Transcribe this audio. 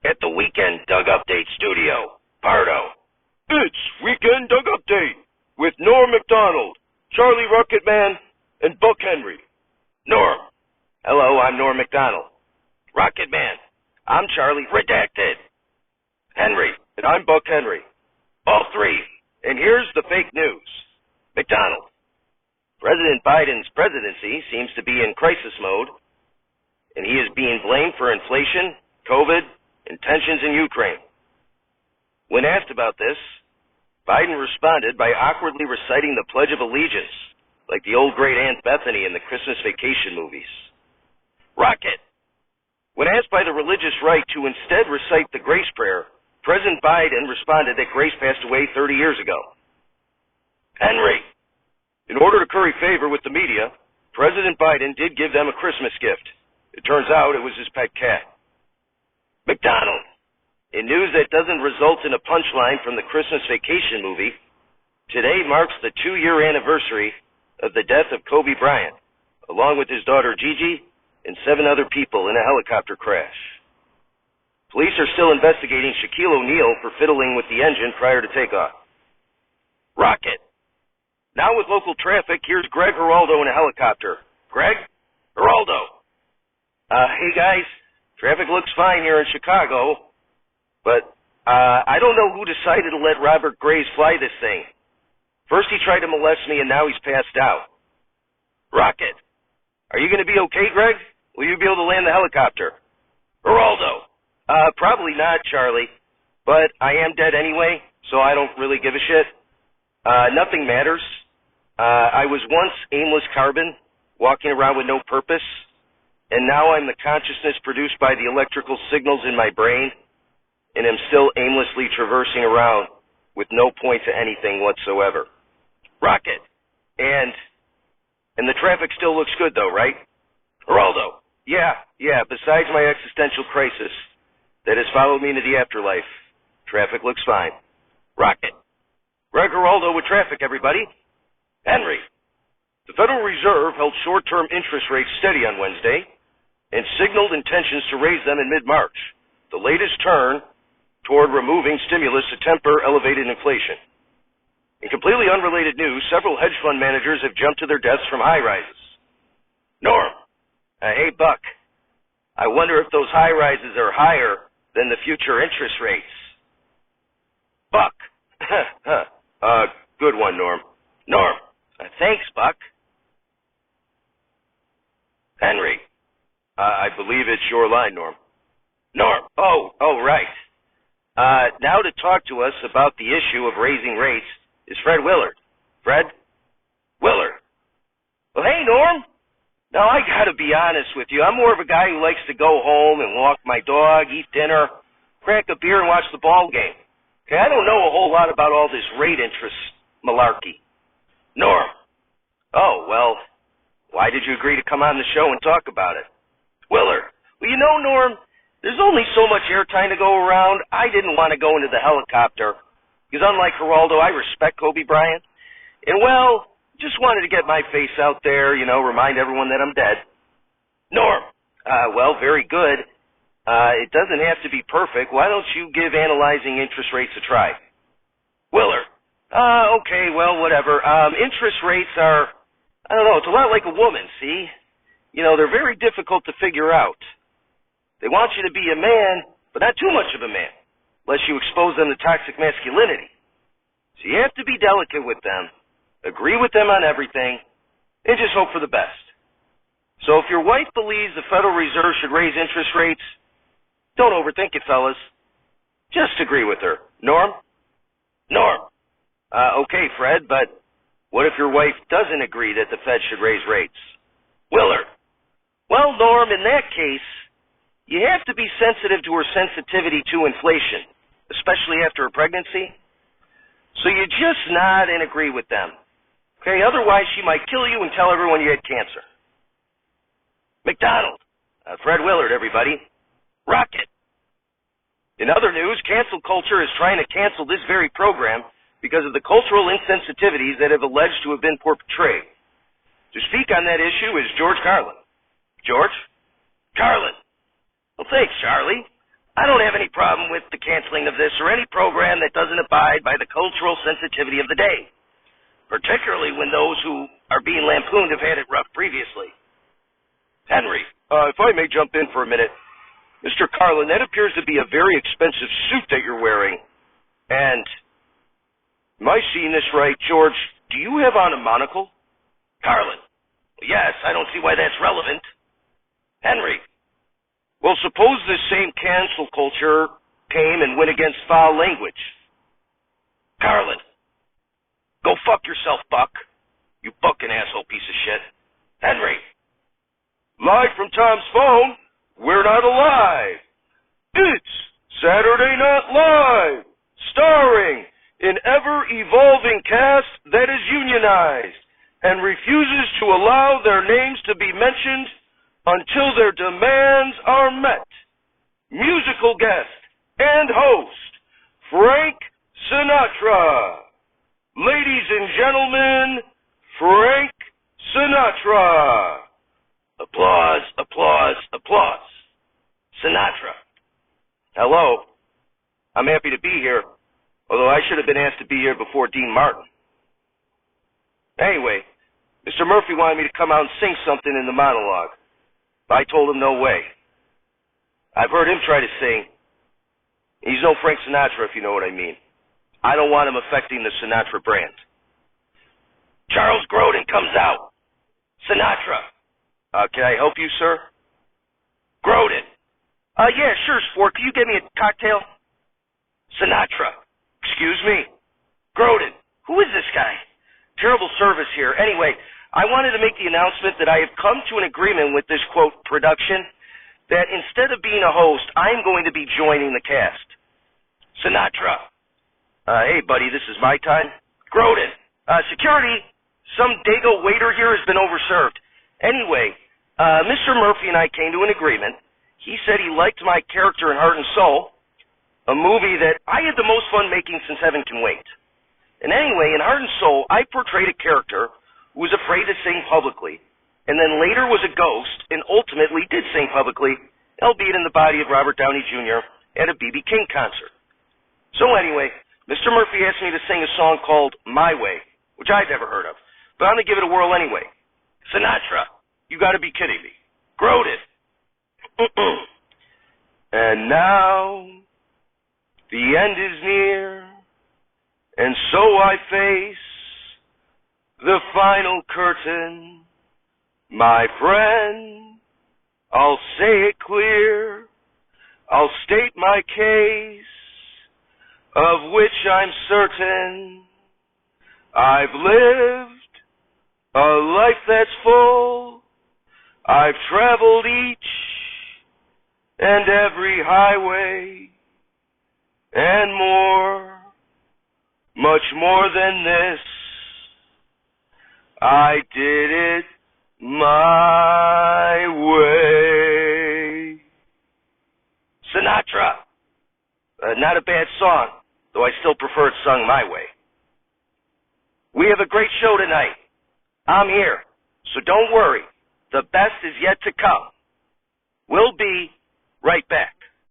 at the Weekend Doug Update studio. Pardo. It's Weekend Doug Update with Norm MacDonald, Charlie Rocketman, and Buck Henry. Norm. Hello, I'm Norm MacDonald. Rocketman. I'm Charlie Redacted. Henry. And I'm Buck Henry. All three. And here's the fake news. MacDonald. President Biden's presidency seems to be in crisis mode, and he is being blamed for inflation, COVID, and tensions in Ukraine. When asked about this, Biden responded by awkwardly reciting the Pledge of Allegiance, like the old great Aunt Bethany in the Christmas Vacation movies. Rocket. When asked by the religious right to instead recite the grace prayer, President Biden responded that grace passed away 30 years ago. Henry. In order to curry favor with the media, President Biden did give them a Christmas gift. It turns out it was his pet cat. MacDonald. In news that doesn't result in a punchline from the Christmas Vacation movie, today marks the 2-year anniversary of the death of Kobe Bryant, along with his daughter Gigi and 7 other people in a helicopter crash. Police are still investigating Shaquille O'Neal for fiddling with the engine prior to takeoff. Rocket. Now with local traffic, here's Greg Geraldo in a helicopter. Greg? Geraldo. Hey guys, traffic looks fine here in Chicago, but I don't know who decided to let Robert Graves fly this thing. First he tried to molest me and now he's passed out. Rocket. Are you going to be okay, Greg? Will you be able to land the helicopter? Geraldo. Probably not, Charlie, but I am dead anyway, so I don't really give a shit. Nothing matters. I was once aimless carbon, walking around with no purpose, and now I'm the consciousness produced by the electrical signals in my brain, and am still aimlessly traversing around with no point to anything whatsoever. Rocket. And the traffic still looks good though, right? Geraldo. Yeah, besides my existential crisis that has followed me into the afterlife, traffic looks fine. Rocket. Greg Geraldo with traffic, everybody. Henry. The Federal Reserve held short-term interest rates steady on Wednesday and signaled intentions to raise them in mid-March, the latest turn toward removing stimulus to temper elevated inflation. In completely unrelated news, several hedge fund managers have jumped to their deaths from high rises. Norm. Hey, Buck. I wonder if those high rises are higher than the future interest rates. Buck. Good one, Norm. Norm. Thanks, Buck. Henry. I believe it's your line, Norm. Norm. Oh, right. Now to talk to us about the issue of raising rates is Fred Willard. Fred? Willard. Well, hey, Norm. Now, I gotta be honest with you. I'm more of a guy who likes to go home and walk my dog, eat dinner, crack a beer, and watch the ball game. Okay, I don't know a whole lot about all this rate interest malarkey. Norm. Oh, well, why did you agree to come on the show and talk about it? Willard. Well, you know, Norm, there's only so much airtime to go around. I didn't want to go into the helicopter because, unlike Geraldo, I respect Kobe Bryant. And, well, just wanted to get my face out there, remind everyone that I'm dead. Norm. Well, very good. It doesn't have to be perfect. Why don't you give analyzing interest rates a try? Willard. Okay, well, whatever. Interest rates are, I don't know, it's a lot like a woman, see? They're very difficult to figure out. They want you to be a man, but not too much of a man, lest you expose them to toxic masculinity. So you have to be delicate with them, agree with them on everything, and just hope for the best. So if your wife believes the Federal Reserve should raise interest rates, don't overthink it, fellas. Just agree with her. Norm? Norm. Okay, Fred, but what if your wife doesn't agree that the Fed should raise rates? Willard. Well, Norm, in that case, you have to be sensitive to her sensitivity to inflation, especially after a pregnancy. So you just nod and agree with them. Okay, otherwise she might kill you and tell everyone you had cancer. MacDonald. Fred Willard, everybody. Rocket. In other news, cancel culture is trying to cancel this very program because of the cultural insensitivities that have alleged to have been portrayed. To speak on that issue is George Carlin. George? Carlin. Well, thanks, Charlie. I don't have any problem with the canceling of this or any program that doesn't abide by the cultural sensitivity of the day, particularly when those who are being lampooned have had it rough previously. Henry. If I may jump in for a minute. Mr. Carlin, that appears to be a very expensive suit that you're wearing. And, am I seeing this right, George? Do you have on a monocle? Carlin. Yes, I don't see why that's relevant. Henry. Well, suppose this same cancel culture came and went against foul language. Carlin. Go fuck yourself, Buck. You fucking asshole piece of shit. Henry. Live from Tom's phone, we're not alive. It's Saturday Night Live, starring an ever-evolving cast that is unionized and refuses to allow their names to be mentioned until their demands are met. Musical guest and host, Frank Sinatra. Ladies and gentlemen, Frank Sinatra. Applause, applause, applause. Sinatra. Hello. I'm happy to be here, although I should have been asked to be here before Dean Martin. Anyway, Mr. Murphy wanted me to come out and sing something in the monologue. I told him no way. I've heard him try to sing. He's no Frank Sinatra, if you know what I mean. I don't want him affecting the Sinatra brand. Charles Grodin comes out. Sinatra. Can I help you, sir? Grodin. Yeah, sure, sport. Can you get me a cocktail? Sinatra. Excuse me? Grodin. Who is this guy? Terrible service here. Anyway, I wanted to make the announcement that I have come to an agreement with this, quote, production, that instead of being a host, I'm going to be joining the cast. Sinatra. Hey, buddy, this is my time. Grodin. Security. Some dago waiter here has been overserved. Anyway, Mr. Murphy and I came to an agreement. He said he liked my character in Heart and Soul, a movie that I had the most fun making since Heaven Can Wait. And anyway, in Heart and Soul, I portrayed a character who was afraid to sing publicly, and then later was a ghost, and ultimately did sing publicly, albeit in the body of Robert Downey Jr. at a B.B. King concert. So anyway, Mr. Murphy asked me to sing a song called My Way, which I'd never heard of, but I'm going to give it a whirl anyway. Sinatra. You got to be kidding me. Grodin. And now, the end is near, and so I face the final curtain. My friend, I'll say it clear, I'll state my case, of which I'm certain. I've lived a life that's full, I've traveled each and every highway, and more, much more than this. I did it my way. Sinatra. Not a bad song, though I still prefer it sung my way. We have a great show tonight. I'm here, so don't worry. The best is yet to come. We'll be right back.